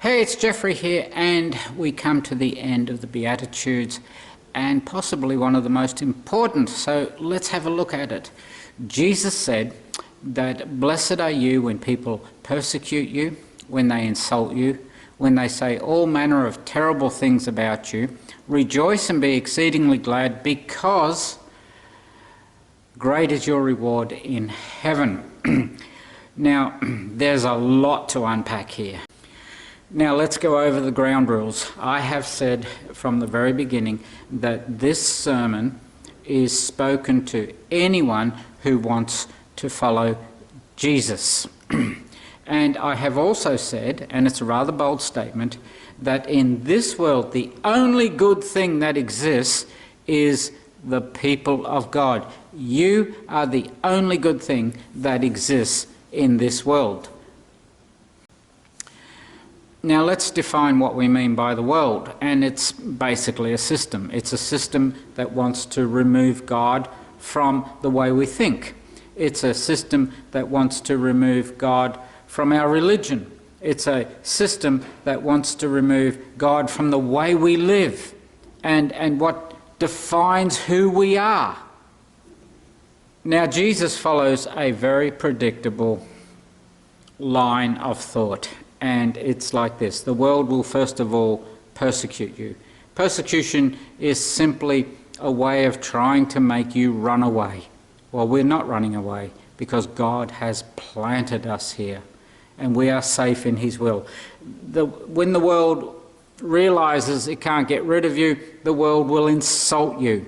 Hey, it's Jeffrey here, and we come to the end of the Beatitudes, and possibly one of the most important, so let's have a look at it. Jesus said that blessed are you when people persecute you, when they insult you, when they say all manner of terrible things about you. Rejoice and be exceedingly glad, because great is your reward in heaven. Now, there's a lot to unpack here. Now let's go over the ground rules. I have said from the very beginning that this sermon is spoken to anyone who wants to follow Jesus. And I have also said, and it's a rather bold statement, that in this world the only good thing that exists is the people of God. You are the only good thing that exists in this world. Now let's define what we mean by the world, and it's basically a system. It's a system that wants to remove God from the way we think. It's a system that wants to remove God from our religion. It's a system that wants to remove God from the way we live and what defines who we are. Now Jesus follows a very predictable line of thought. And it's like this. The world will first of all persecute you. Persecution is simply a way of trying to make you run away. Well, we're not running away because God has planted us here and we are safe in His will. When the world realizes it can't get rid of you, the world will insult you.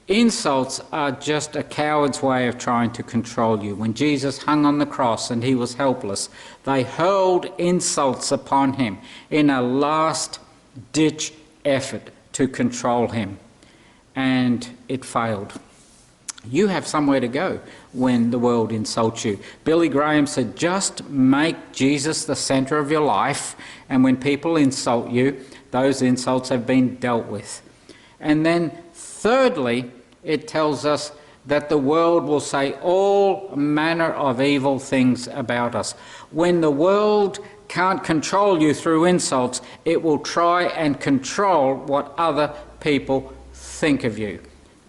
Insults are just a coward's way of trying to control you. When Jesus hung on the cross and He was helpless, they hurled insults upon Him in a last-ditch effort to control Him. And it failed. You have somewhere to go when the world insults you. Billy Graham said, just make Jesus the centre of your life, and when people insult you, those insults have been dealt with. And then thirdly, it tells us that the world will say all manner of evil things about us. When the world can't control you through insults, it will try and control what other people think of you.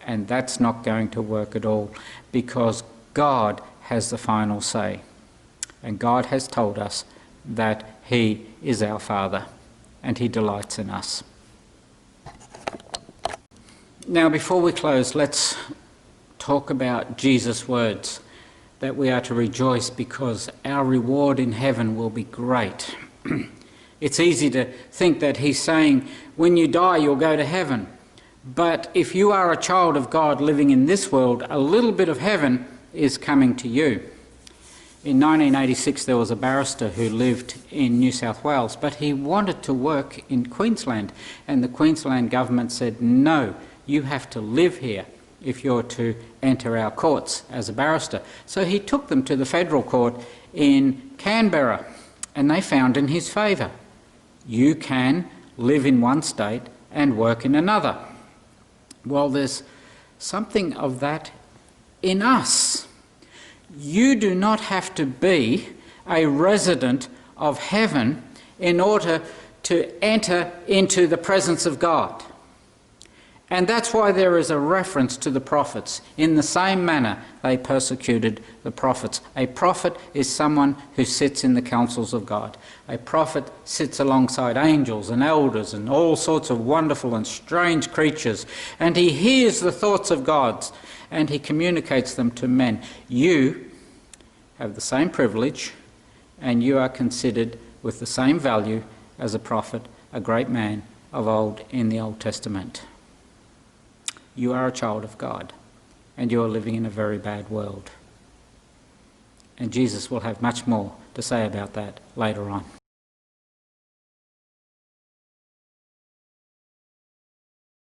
And that's not going to work at all, because God has the final say. And God has told us that He is our Father and He delights in us. Now, before we close, let's talk about Jesus' words, that we are to rejoice because our reward in heaven will be great. It's easy to think that He's saying, when you die, you'll go to heaven. But if you are a child of God living in this world, a little bit of heaven is coming to you. In 1986, there was a barrister who lived in New South Wales, but he wanted to work in Queensland, and the Queensland government said, no, you have to live here if you're to enter our courts as a barrister. So he took them to the federal court in Canberra, and they found in his favour. You can live in one state and work in another. Well, there's something of that in us. You do not have to be a resident of heaven in order to enter into the presence of God. And that's why there is a reference to the prophets. In the same manner, they persecuted the prophets. A prophet is someone who sits in the councils of God. A prophet sits alongside angels and elders and all sorts of wonderful and strange creatures, and he hears the thoughts of God, and he communicates them to men. You have the same privilege, and you are considered with the same value as a prophet, a great man of old in the Old Testament. You are a child of God, and you are living in a very bad world. And Jesus will have much more to say about that later on.